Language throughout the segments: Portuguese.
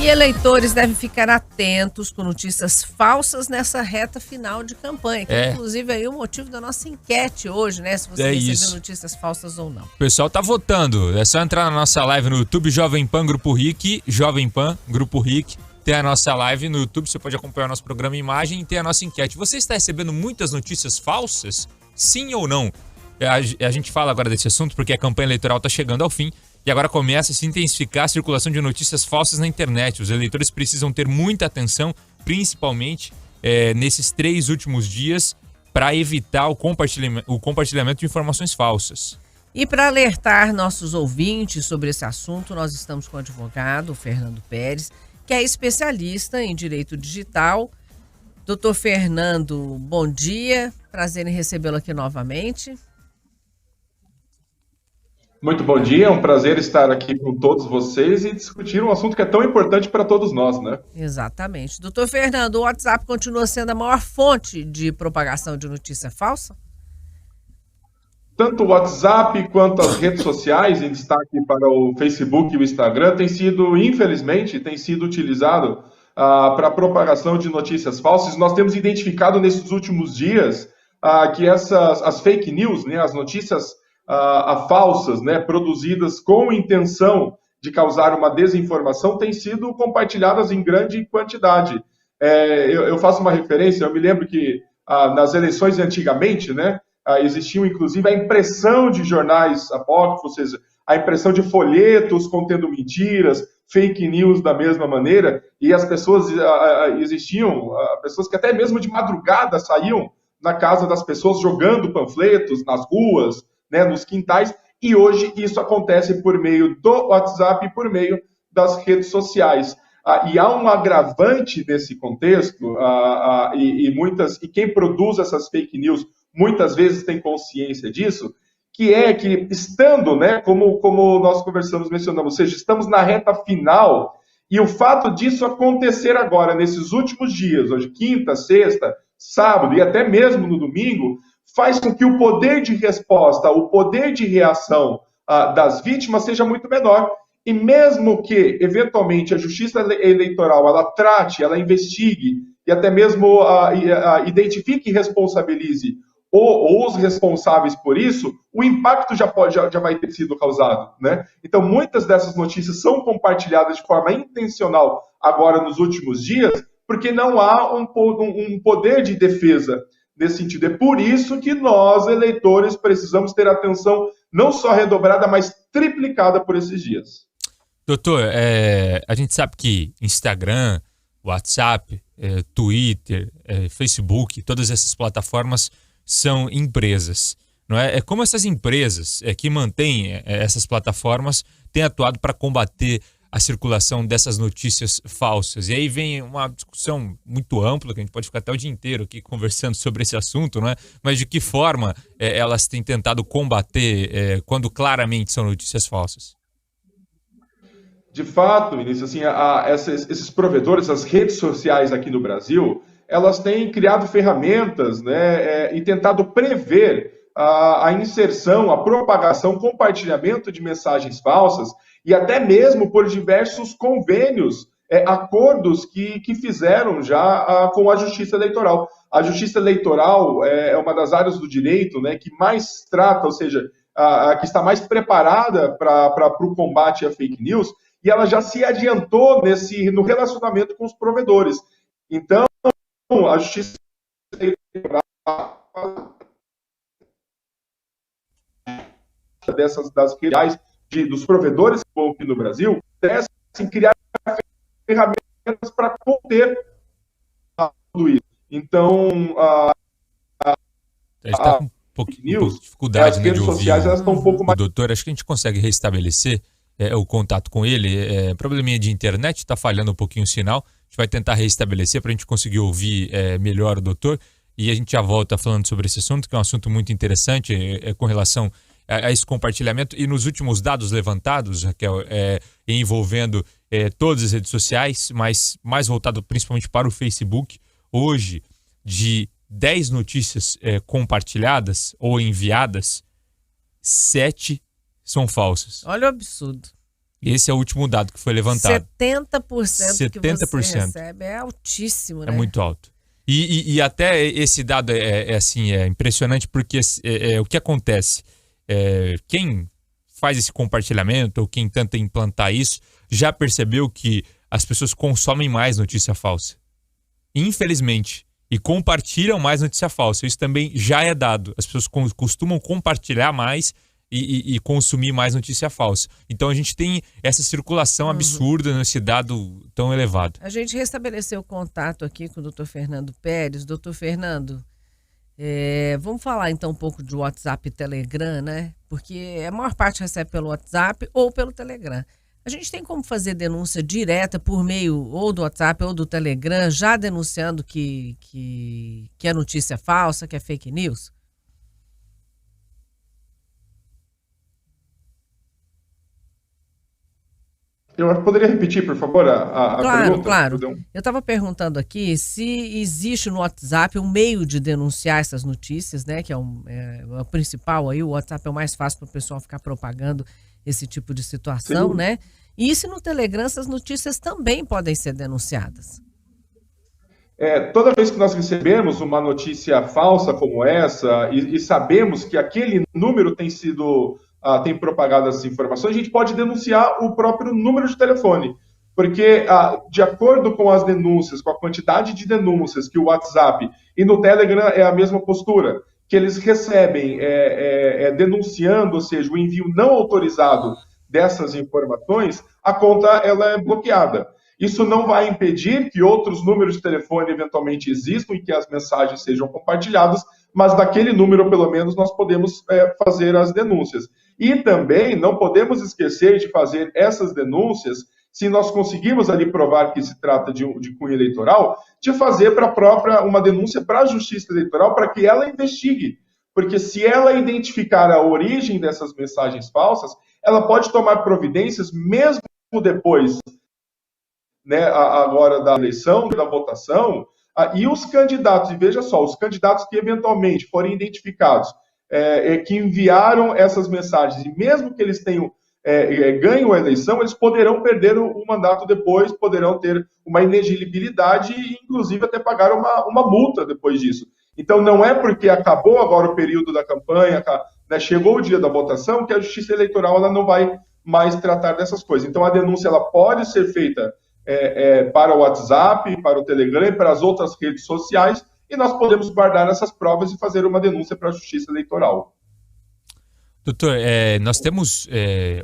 E eleitores devem ficar atentos com notícias falsas nessa reta final de campanha, que inclusive aí é o motivo da nossa enquete hoje, né? Se você recebeu notícias falsas ou não. O pessoal tá votando, é só entrar na nossa live no YouTube, Jovem Pan Grupo RIC, Jovem Pan Grupo RIC, tem a nossa live no YouTube, você pode acompanhar o nosso programa em imagem e tem a nossa enquete. Você está recebendo muitas notícias falsas? Sim ou não? A gente fala agora desse assunto porque a campanha eleitoral está chegando ao fim e agora começa a se intensificar a circulação de notícias falsas na internet. Os eleitores precisam ter muita atenção, principalmente nesses 3 últimos dias, para evitar o compartilhamento de informações falsas. E para alertar nossos ouvintes sobre esse assunto, nós estamos com o advogado Fernando Pérez, que é especialista em direito digital. Doutor Fernando, bom dia, prazer em recebê-lo aqui novamente. Muito bom dia, é um prazer estar aqui com todos vocês e discutir um assunto que é tão importante para todos nós, né? Exatamente. Doutor Fernando, o WhatsApp continua sendo a maior fonte de propagação de notícia falsa? Tanto o WhatsApp quanto as redes sociais, em destaque para o Facebook e o Instagram, infelizmente, tem sido utilizado para a propagação de notícias falsas. Nós temos identificado nesses últimos dias que as fake news, né, as notícias falsas, né, produzidas com intenção de causar uma desinformação, têm sido compartilhadas em grande quantidade. Eu faço uma referência, eu me lembro que nas eleições antigamente, né, existiam inclusive a impressão de jornais apócrifos, ou seja, a impressão de folhetos contendo mentiras, fake news da mesma maneira, e as pessoas, existiam pessoas que até mesmo de madrugada saíam na casa das pessoas jogando panfletos nas ruas, né, nos quintais, e hoje isso acontece por meio do WhatsApp e por meio das redes sociais. E há um agravante nesse contexto, e quem produz essas fake news muitas vezes tem consciência disso, que estando, né, como nós mencionamos, ou seja, estamos na reta final, e o fato disso acontecer agora, nesses últimos dias, hoje quinta, sexta, sábado e até mesmo no domingo, faz com que o poder de resposta, o poder de reação das vítimas seja muito menor. E mesmo que, eventualmente, a Justiça Eleitoral ela trate, ela investigue e até mesmo identifique e responsabilize os responsáveis por isso, o impacto já vai ter sido causado, né? Então, muitas dessas notícias são compartilhadas de forma intencional agora nos últimos dias, porque não há um poder de defesa nesse sentido. É por isso que nós, eleitores, precisamos ter atenção não só redobrada, mas triplicada por esses dias. Doutor, a gente sabe que Instagram, WhatsApp, Twitter, Facebook, todas essas plataformas são empresas, não é? Como essas empresas que mantêm essas plataformas têm atuado para combater a circulação dessas notícias falsas. E aí vem uma discussão muito ampla, que a gente pode ficar até o dia inteiro aqui conversando sobre esse assunto, não é? Mas de que forma elas têm tentado combater quando claramente são notícias falsas? De fato, Vinícius, assim, esses provedores, as redes sociais aqui no Brasil, elas têm criado ferramentas, né, e tentado prever a inserção, a propagação, compartilhamento de mensagens falsas e até mesmo por diversos convênios, acordos que fizeram já com a Justiça Eleitoral. A Justiça Eleitoral é uma das áreas do direito, né, que mais trata, ou seja, que está mais preparada para o combate à fake news, e ela já se adiantou no relacionamento com os provedores. Então, a Justiça Eleitoral das reais dos provedores aqui no Brasil, assim, criar ferramentas para conter tudo isso. Então, a gente está com um pouquinho de dificuldade, né, de ouvir sociais, elas estão um pouco mais... doutor. Acho que a gente consegue restabelecer o contato com ele. Probleminha de internet, está falhando um pouquinho o sinal. A gente vai tentar restabelecer para a gente conseguir ouvir melhor o doutor. E a gente já volta falando sobre esse assunto, que é um assunto muito interessante com relação a esse compartilhamento. E nos últimos dados levantados, Raquel, envolvendo todas as redes sociais, mas mais voltado principalmente para o Facebook, hoje, de 10 notícias compartilhadas ou enviadas, 7 são falsas. Olha o absurdo. Esse é o último dado que foi levantado. 70% que você recebe é altíssimo, né? É muito alto. E até esse dado é impressionante, porque o que acontece? Quem faz esse compartilhamento, ou quem tenta implantar isso, já percebeu que as pessoas consomem mais notícia falsa. Infelizmente. E compartilham mais notícia falsa. Isso também já é dado. As pessoas costumam compartilhar mais e consumir mais notícia falsa. Então a gente tem essa circulação absurda nesse dado tão elevado. A gente restabeleceu o contato aqui com o Dr. Fernando Pérez. Doutor Fernando, vamos falar então um pouco de WhatsApp e Telegram, né? Porque a maior parte recebe pelo WhatsApp ou pelo Telegram. A gente tem como fazer denúncia direta por meio ou do WhatsApp ou do Telegram, já denunciando que é notícia falsa, que é fake news? Eu poderia repetir, por favor, a pergunta? Claro. Eu estava perguntando aqui se existe no WhatsApp um meio de denunciar essas notícias, né? Que é o principal aí, o WhatsApp é o mais fácil para o pessoal ficar propagando esse tipo de situação, né? E se no Telegram essas notícias também podem ser denunciadas? Toda vez que nós recebemos uma notícia falsa como essa e sabemos que aquele número tem propagado essas informações, a gente pode denunciar o próprio número de telefone. Porque, de acordo com as denúncias, com a quantidade de denúncias que o WhatsApp e no Telegram é a mesma postura, que eles recebem denunciando, ou seja, o envio não autorizado dessas informações, a conta ela é bloqueada. Isso não vai impedir que outros números de telefone eventualmente existam e que as mensagens sejam compartilhadas, mas daquele número, pelo menos, nós podemos fazer as denúncias. E também não podemos esquecer de fazer essas denúncias, se nós conseguimos ali provar que se trata de cunho eleitoral, de fazer uma denúncia para a Justiça Eleitoral para que ela investigue. Porque se ela identificar a origem dessas mensagens falsas, ela pode tomar providências mesmo depois, né, agora da eleição, da votação, e os candidatos, e veja só, os candidatos que eventualmente forem identificados, que enviaram essas mensagens, e mesmo que eles tenham ganho a eleição, eles poderão perder o mandato depois, poderão ter uma inelegibilidade e, inclusive, até pagar uma multa depois disso. Então, não é porque acabou agora o período da campanha, né, chegou o dia da votação, que a Justiça Eleitoral ela não vai mais tratar dessas coisas. Então, a denúncia ela pode ser feita para o WhatsApp, para o Telegram e para as outras redes sociais, e nós podemos guardar essas provas e fazer uma denúncia para a Justiça Eleitoral. Doutor, nós temos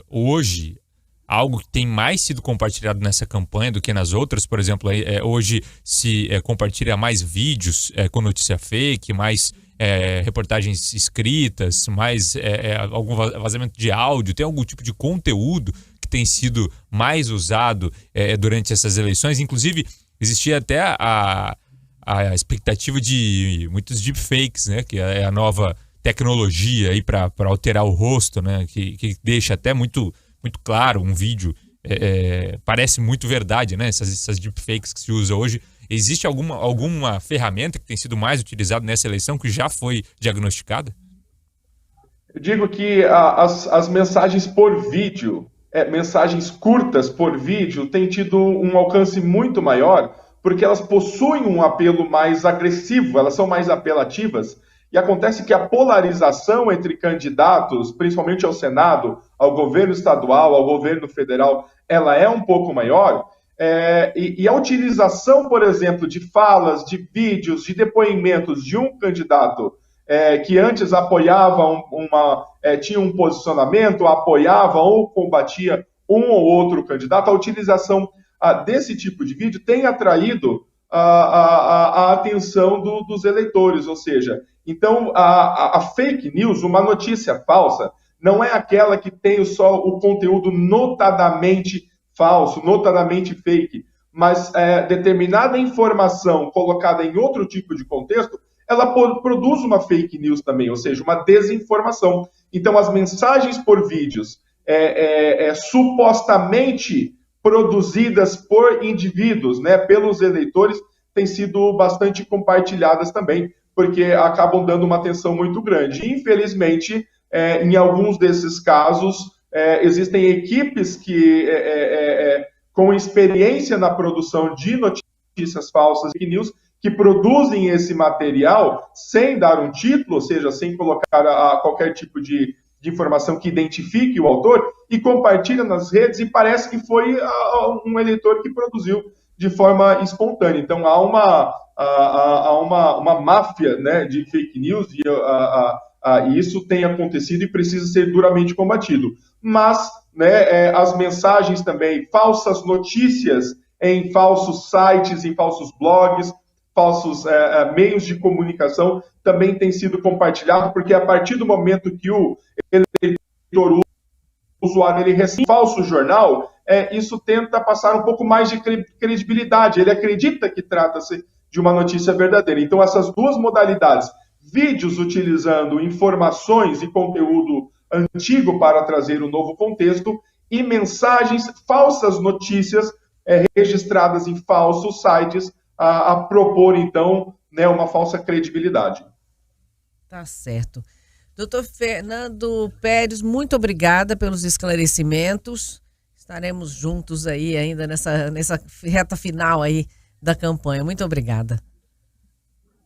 hoje algo que tem mais sido compartilhado nessa campanha do que nas outras. Por exemplo, hoje se compartilha mais vídeos com notícia fake, mais reportagens escritas, mais algum vazamento de áudio, tem algum tipo de conteúdo que tem sido mais usado durante essas eleições. Inclusive, existia até a expectativa de muitos deepfakes, né, que é a nova tecnologia aí para alterar o rosto, né, que deixa até muito claro um vídeo, parece muito verdade, né, essas deepfakes que se usa hoje. Existe alguma ferramenta que tem sido mais utilizada nessa eleição que já foi diagnosticada? Eu digo que as mensagens por vídeo, mensagens curtas por vídeo, têm tido um alcance muito maior, porque elas possuem um apelo mais agressivo, elas são mais apelativas, e acontece que a polarização entre candidatos, principalmente ao Senado, ao governo estadual, ao governo federal, ela é um pouco maior, e a utilização, por exemplo, de falas, de vídeos, de depoimentos de um candidato que antes apoiava tinha um posicionamento, apoiava ou combatia um ou outro candidato, a utilização desse tipo de vídeo tem atraído a atenção dos eleitores, ou seja, então a fake news, uma notícia falsa, não é aquela que tem só o conteúdo notadamente falso, notadamente fake, mas determinada informação colocada em outro tipo de contexto, ela produz uma fake news também, ou seja, uma desinformação. Então as mensagens por vídeos supostamente produzidas por indivíduos, né, pelos eleitores, têm sido bastante compartilhadas também, porque acabam dando uma atenção muito grande. Infelizmente, em alguns desses casos, existem equipes que com experiência na produção de notícias falsas, fake news, que produzem esse material sem dar um título, ou seja, sem colocar qualquer tipo de informação que identifique o autor, e compartilha nas redes, e parece que foi um eleitor que produziu de forma espontânea. Então, há uma máfia, né, de fake news, e isso tem acontecido e precisa ser duramente combatido. Mas, né, as mensagens também, falsas notícias em falsos sites, em falsos blogs, falsos meios de comunicação, também tem sido compartilhado, porque a partir do momento que o eleitor, o usuário, ele recebe um falso jornal, isso tenta passar um pouco mais de credibilidade, ele acredita que trata-se de uma notícia verdadeira. Então, essas duas modalidades, vídeos utilizando informações e conteúdo antigo para trazer um novo contexto, e mensagens, falsas notícias registradas em falsos sites, a propor, então, né, uma falsa credibilidade. Tá certo. Doutor Fernando Pérez, muito obrigada pelos esclarecimentos. Estaremos juntos aí ainda nessa reta final aí da campanha. Muito obrigada.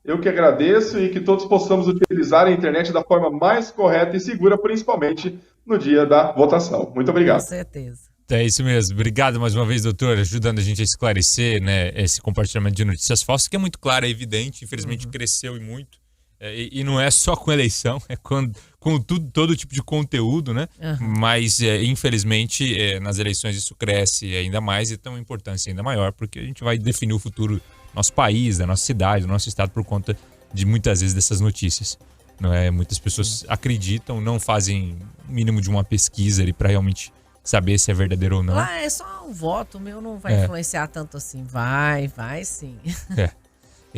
Eu que agradeço, e que todos possamos utilizar a internet da forma mais correta e segura, principalmente no dia da votação. Muito obrigado. Com certeza. É isso mesmo. Obrigado mais uma vez, doutor, ajudando a gente a esclarecer, né, esse compartilhamento de notícias falsas, que é muito claro, é evidente, infelizmente cresceu e muito. E não é só com eleição, é com todo tipo de conteúdo, né? Mas, infelizmente, nas eleições isso cresce ainda mais e tem uma importância ainda maior, porque a gente vai definir o futuro do nosso país, da nossa cidade, do nosso estado, por conta de muitas vezes dessas notícias. Não é? Muitas pessoas acreditam, não fazem o mínimo de uma pesquisa ali para realmente saber se é verdadeiro ou não. Lá é só um voto, o meu não vai influenciar tanto assim. Vai sim.